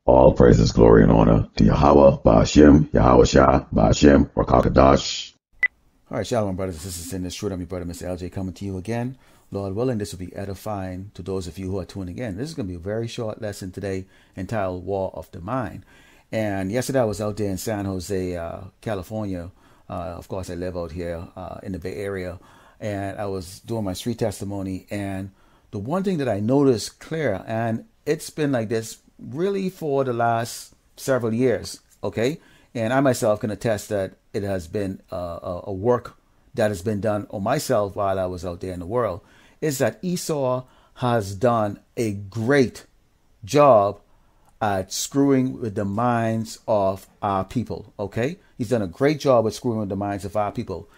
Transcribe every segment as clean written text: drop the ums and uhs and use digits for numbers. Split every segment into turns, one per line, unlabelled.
All praises, glory, and honor to Yahweh, Ba'ashem, Yahweh Shah, Ba'ashem, Rakakadash.
All right, shalom, brothers and sisters in this truth. I'm your brother, Mr. LJ, coming to you again. Lord willing, this will be edifying to those of you who are tuning in. This is going to be a very short lesson today entitled War of the Mind. And yesterday I was out there in San Jose, California. Of course, I live out here in the Bay Area. And I was doing my street testimony. And the one thing that I noticed clear, and it's been like this really for the last several years, okay? And I myself can attest that it has been a work that has been done on myself while I was out there in the world, is that Esau has done a great job at screwing with the minds of our people, okay? He's done a great job at screwing with the minds of our people.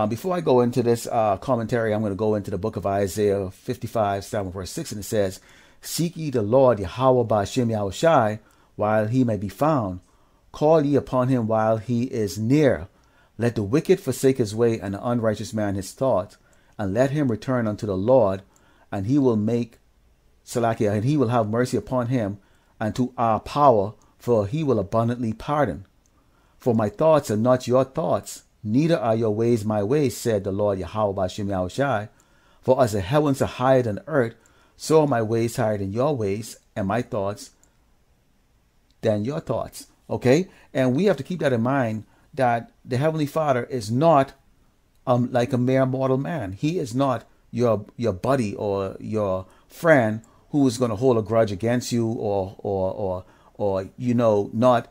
Before I go into this commentary, I'm going to go into the book of Isaiah 55, starting with verse 6, and it says, "Seek ye the Lord, Yahweh Ba'ashem Yahushai, while he may be found. Call ye upon him while he is near. Let the wicked forsake his way, and the unrighteous man his thoughts, and let him return unto the Lord, and he will make Salakia, and he will have mercy upon him, and to our power, for he will abundantly pardon. For my thoughts are not your thoughts, neither are your ways my ways, said the Lord Yahweh Ba'ashem Yahushai. For as the heavens are higher than the earth, so are my ways higher than your ways, and my thoughts than your thoughts." Okay? And we have to keep that in mind, that the Heavenly Father is not like a mere mortal man. He is not your buddy or your friend who is going to hold a grudge against you or not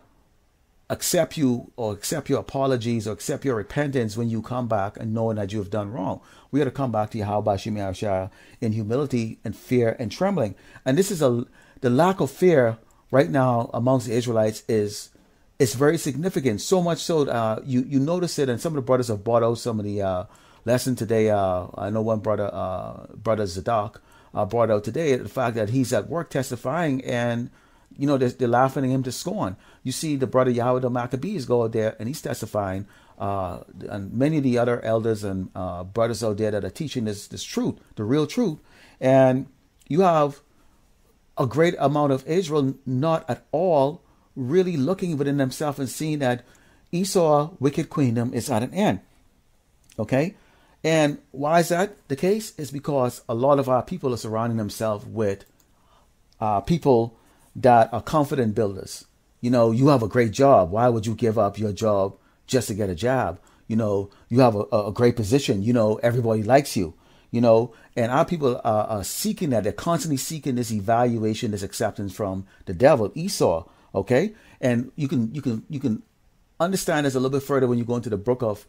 accept you or accept your apologies or accept your repentance when you come back and knowing that you have done wrong. We got to come back to Yahweh Ba'ashem Yahushua in humility and fear and trembling. And this is the lack of fear right now amongst the Israelites is very significant. So much so you notice it, and some of the brothers have brought out some of the lesson today. I know one brother Zadok brought out today the fact that he's at work testifying, and they're laughing at him to scorn. You see the brother Yahweh the Maccabees go out there and he's testifying, and many of the other elders and brothers out there that are teaching this truth, the real truth. And you have a great amount of Israel not at all really looking within themselves and seeing that Esau wicked queendom is at an end. Okay? And why is that the case? It's because a lot of our people are surrounding themselves with people that are confident builders. You have a great job. Why would you give up your job just to get a job? You have a great position. Everybody likes you. And our people are seeking that. They're constantly seeking this evaluation, this acceptance from the devil, Esau. Okay, and you can understand this a little bit further when you go into the book of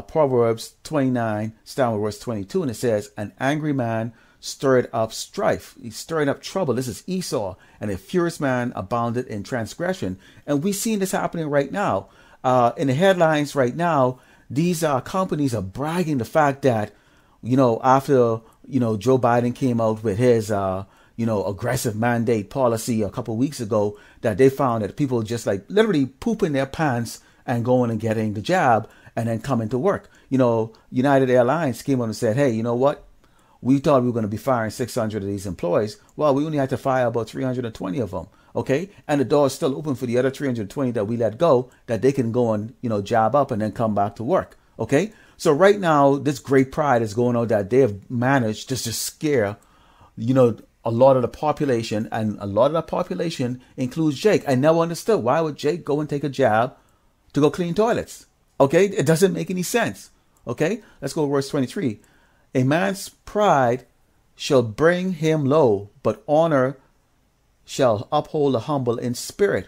Proverbs 29, starting with verse 22, and it says, "An angry man stirred up strife." He's stirring up trouble. This is Esau. "And a furious man abounded in transgression." And we've seen this happening right now. In the headlines right now, these companies are bragging the fact that, after, Joe Biden came out with his, aggressive mandate policy a couple of weeks ago, that they found that people just like literally pooping their pants and going and getting the job and then coming to work. United Airlines came on and said, "Hey, you know what? We thought we were going to be firing 600 of these employees. Well, we only had to fire about 320 of them. Okay. And the door is still open for the other 320 that we let go, that they can go and, job up and then come back to work. Okay. So right now, this great pride is going on that they have managed just to scare, a lot of the population, and a lot of the population includes Jake. I never understood, why would Jake go and take a job to go clean toilets? Okay. It doesn't make any sense. Okay. Let's go to verse 23. "A man's pride shall bring him low, but honor shall uphold the humble in spirit.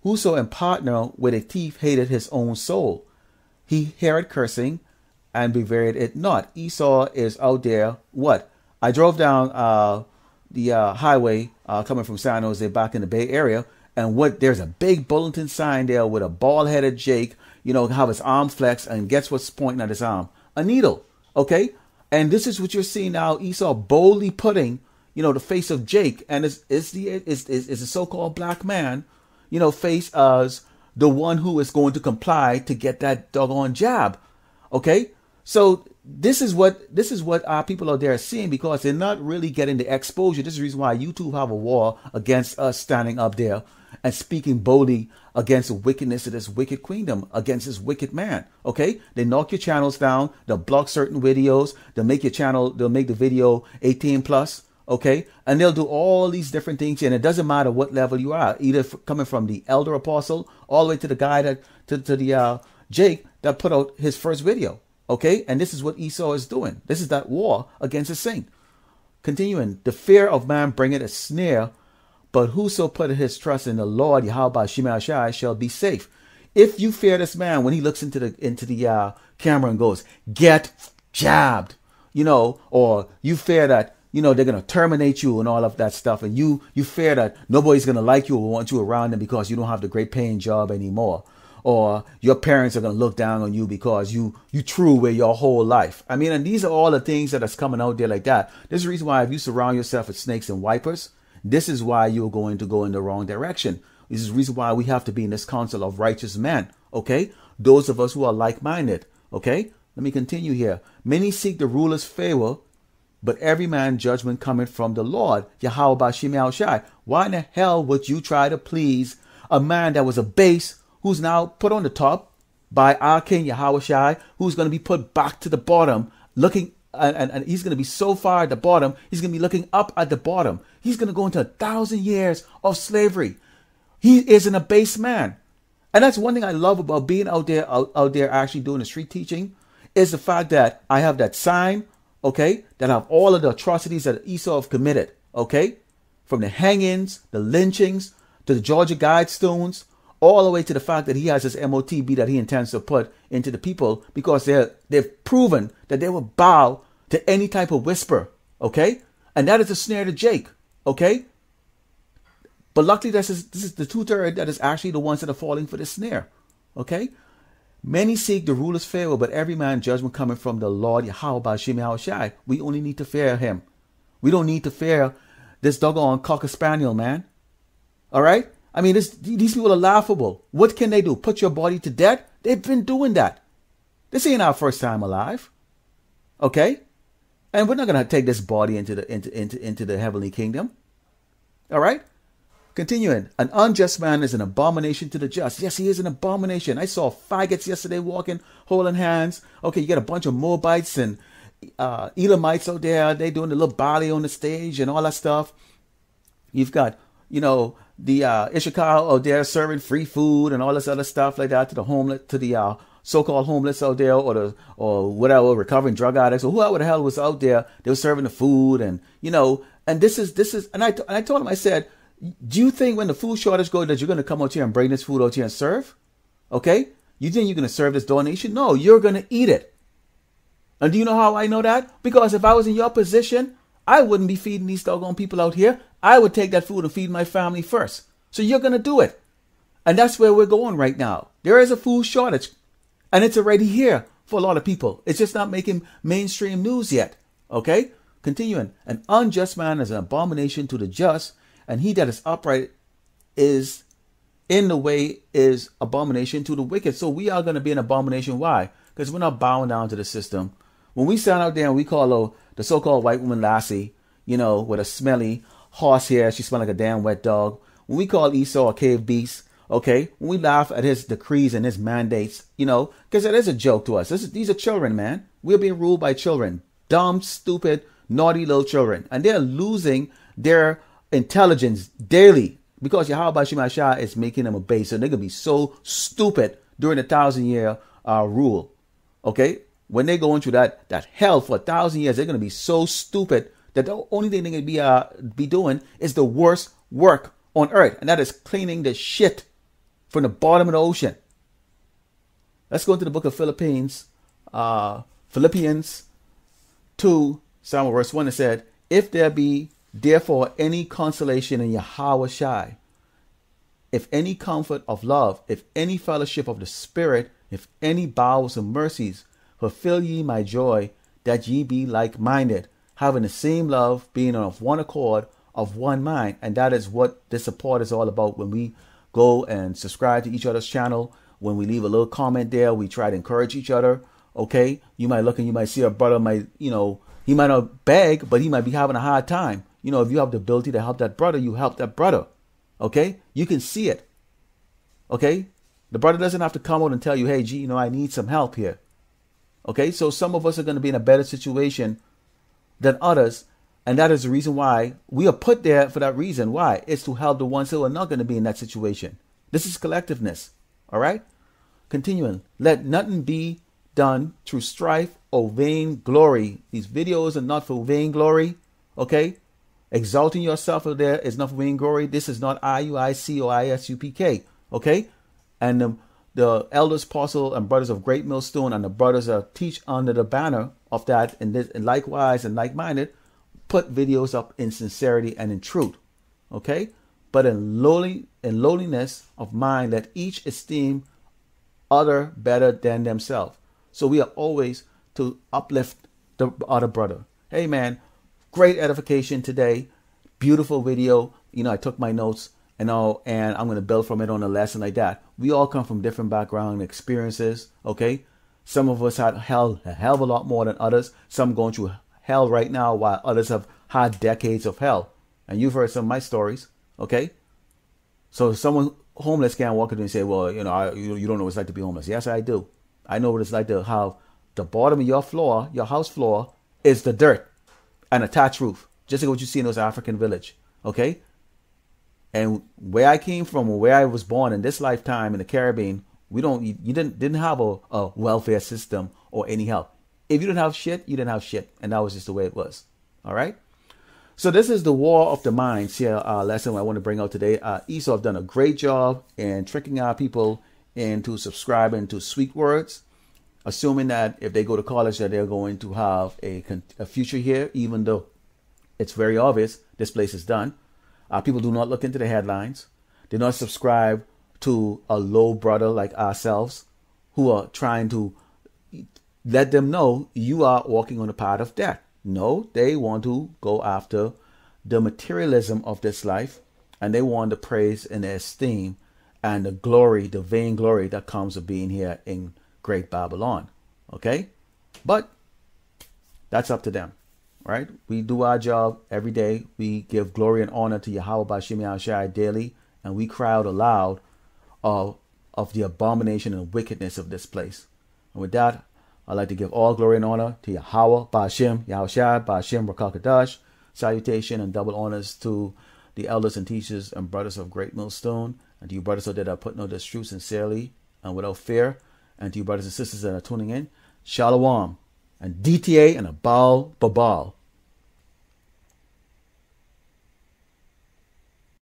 Whoso in partner with a thief hated his own soul. He heard cursing and bevaried it not." Esau is out there. What? I drove down the highway coming from San Jose back in the Bay Area, and there's a big bulletin sign there with a bald-headed Jake, have his arm flexed, and guess what's pointing at his arm? A needle. Okay? And this is what you're seeing now, Esau boldly putting, the face of Jake, and it's a so-called black man, face as the one who is going to comply to get that doggone job. Okay? So this is what our people out there are seeing, because they're not really getting the exposure. This is the reason why YouTube have a war against us standing up there and speaking boldly against the wickedness of this wicked kingdom, against this wicked man. Okay, they knock your channels down, they'll block certain videos, they'll make the video 18 plus. Okay, and they'll do all these different things, and it doesn't matter what level you are, either coming from the elder apostle all the way to the guy that to the Jake that put out his first video. Okay, and this is what Esau is doing. This is that war against the saint. Continuing, the fear of man bringeth a snare, but whoso putteth his trust in the Lord Yahweh Shai shall be safe. If you fear this man, when he looks into the camera and goes, "Get jabbed," or you fear that they're gonna terminate you and all of that stuff, and you fear that nobody's gonna like you or want you around them because you don't have the great paying job anymore, or your parents are going to look down on you because you true with your whole life. I mean, and these are all the things that is coming out there like that. This is the reason why if you surround yourself with snakes and vipers, this is why you're going to go in the wrong direction. This is the reason why we have to be in this council of righteous men. Okay? Those of us who are like-minded. Okay? Let me continue here. Many seek the ruler's favor, but every man judgment cometh from the Lord, Yahweh Shai. Why in the hell would you try to please a man that was a base, who's now put on the top by our King Yahweh Shai, who's going to be put back to the bottom, looking, and he's going to be so far at the bottom, he's going to be looking up at the bottom. He's going to go into 1,000 years of slavery. He is an abased man. And that's one thing I love about being out there actually doing the street teaching, is the fact that I have that sign, okay, that have all of the atrocities that Esau have committed, okay, from the hangings, the lynchings, to the Georgia Guidestones, all the way to the fact that he has this MOTB that he intends to put into the people, because they've proven that they will bow to any type of whisper, okay? And that is a snare to Jake, okay? But luckily, this is the 2/3 that is actually the ones that are falling for the snare, okay? Many seek the ruler's favor, but every man judgment coming from the Lord Yahweh Shai. We only need to fear him. We don't need to fear this doggone cocker spaniel, man. All right? I mean, these people are laughable. What can they do? Put your body to death? They've been doing that. This ain't our first time alive. Okay? And we're not going to take this body into the heavenly kingdom. All right? Continuing. An unjust man is an abomination to the just. Yes, he is an abomination. I saw faggots yesterday walking, holding hands. Okay, you got a bunch of Moabites and Elamites out there. They doing the little ballet on the stage and all that stuff. You've got, the Ishakar out there serving free food and all this other stuff like that to the so-called homeless out there, or whatever, recovering drug addicts, or whoever the hell was out there. They were serving the food, and and this is and I told him, I said, do you think when the food shortage goes that you're going to come out here and bring this food out here and serve? Okay, you think you're going to serve this donation? No, you're going to eat it. And do you know how I know that? Because if I was in your position, I wouldn't be feeding these doggone people out here. I would take that food and feed my family first. So you're going to do it. And that's where we're going right now. There is a food shortage. And it's already here for a lot of people. It's just not making mainstream news yet. Okay? Continuing. An unjust man is an abomination to the just, and he that is upright is in the way is abomination to the wicked. So we are going to be an abomination. Why? Because we're not bowing down to the system. When we stand out there and we call the so-called white woman lassie, with a smelly horse hair, she smells like a damn wet dog. When we call Esau a cave beast, okay, when we laugh at his decrees and his mandates, because it is a joke to us. These are children, man. We're being ruled by children. Dumb, stupid, naughty little children. And they're losing their intelligence daily because Yahweh Shai is making them a base. So they're going to be so stupid during the 1,000-year rule. Okay? When they go into that hell for 1,000 years, they're going to be so stupid that the only thing they're going to be doing is the worst work on earth. And that is cleaning the shit from the bottom of the ocean. Let's go into the book of Philippians 2, Psalm verse 1. It said, if there be therefore any consolation in Yahweh Shai, if any comfort of love, if any fellowship of the Spirit, if any bowels of mercies, fulfill ye my joy, that ye be like-minded, having the same love, being of one accord, of one mind. And that is what this support is all about. When we go and subscribe to each other's channel, when we leave a little comment there, we try to encourage each other. Okay, you might look and you might see a brother might, he might not beg, but he might be having a hard time. If you have the ability to help that brother, you help that brother. Okay, you can see it. Okay, the brother doesn't have to come out and tell you, hey, G, I need some help here. Okay, so some of us are going to be in a better situation than others, and that is the reason why we are put there for that reason. Why? It's to help the ones who are not going to be in that situation. This is collectiveness. All right, continuing. Let nothing be done through strife or vain glory. These videos are not for vain glory. Okay, exalting yourself out there is not for vain glory. This is not IUIC or ISUPK. Okay, and the elders, apostle, and brothers of Great Millstone, and the brothers that teach under the banner of that, and likewise and like-minded, put videos up in sincerity and in truth. Okay, but in lowliness of mind, let each esteem other better than themselves. So we are always to uplift the other brother. Hey man, great edification today. Beautiful video. I took my notes and all, and I'm going to build from it on a lesson like that. We all come from different background experiences. Okay. Some of us had hell a hell of a lot more than others. Some going through hell right now, while others have had decades of hell. And you've heard some of my stories. Okay. So someone homeless can't walk in and say, well, you don't know what it's like to be homeless. Yes, I do. I know what it's like to have the bottom of your floor, your house floor, is the dirt and a thatch roof, just like what you see in those African village. Okay. And where I came from, or where I was born in this lifetime in the Caribbean, you didn't have a welfare system or any help. If you didn't have shit, you didn't have shit. And that was just the way it was. All right. So this is the war of the minds here, lesson I want to bring out today. Esau have done a great job in tricking our people into subscribing to sweet words, assuming that if they go to college that they're going to have a future here, even though it's very obvious this place is done. People do not look into the headlines. They do not subscribe to a low brother like ourselves who are trying to let them know you are walking on the path of death. No, they want to go after the materialism of this life, and they want the praise and the esteem and the glory, the vain glory that comes of being here in Great Babylon. Okay? But that's up to them. Right? We do our job every day. We give glory and honor to Yahweh Bashim Yahushai daily, and we cry out aloud of the abomination and wickedness of this place. And with that, I'd like to give all glory and honor to Yahweh Bashim Yahushai Bashim Rakakadash. Salutation and double honors to the elders and teachers and brothers of Great Millstone, and to you brothers that are putting out this truth sincerely and without fear, and to you brothers and sisters that are tuning in. Shalom and DTA and a Baal Babal.